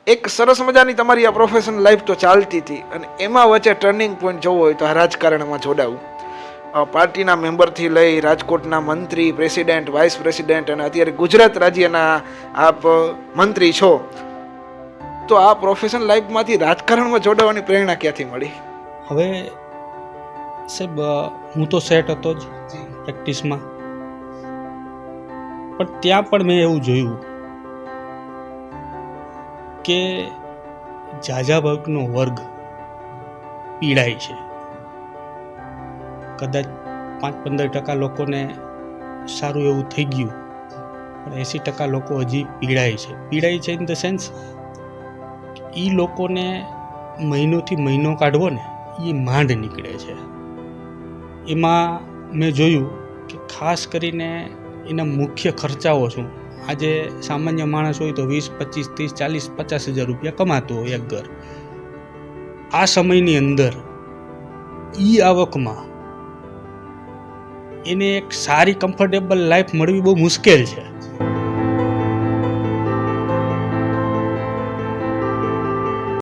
એક સરસ મજાની તમારી આ પ્રોફેશનલ લાઈફ તો ચાલતી હતી અને એમાં વચ્ચે ટર્નિંગ પોઈન્ટ જોવો હોય તો આ રાજકારણમાં જોડાવું. પાર્ટીના મેમ્બરથી લઈ રાજકોટના મંત્રી, પ્રેસિડેન્ટ, વાઇસ પ્રેસિડેન્ટ અને અત્યારે ગુજરાત રાજ્યના આપ મંત્રી છો. તો આ પ્રોફેશનલ લાઈફમાંથી રાજકારણમાં જોડાવાની પ્રેરણા ક્યાંથી મળી? હવે સાહેબ હું તો સેટ હતો જ પ્રેક્ટિસમાં, પણ ત્યાં પણ મેં એવું જોયું કે ઝાઝા વર્ગનો વર્ગ પીડાય છે. કદાચ 5-15% લોકોને સારું એવું થઈ ગયું, પણ 80% લોકો હજી પીડાય છે ઇન ધ સેન્સ એ લોકોને મહિનોથી મહિનો કાઢવો ને એ માંડ નીકળે છે. એમાં મેં જોયું કે ખાસ કરીને એના મુખ્ય ખર્ચાઓ શું. આજે સામાન્ય માણસ હોય તો 20, 25, 30, 40, 50 હજાર રૂપિયા કમાતો હોય એક ઘર. આ સમયની અંદર આવકમાં એને એક સારી કમ્ફર્ટેબલ લાઈફ મળવી બહુ મુશ્કેલ છે.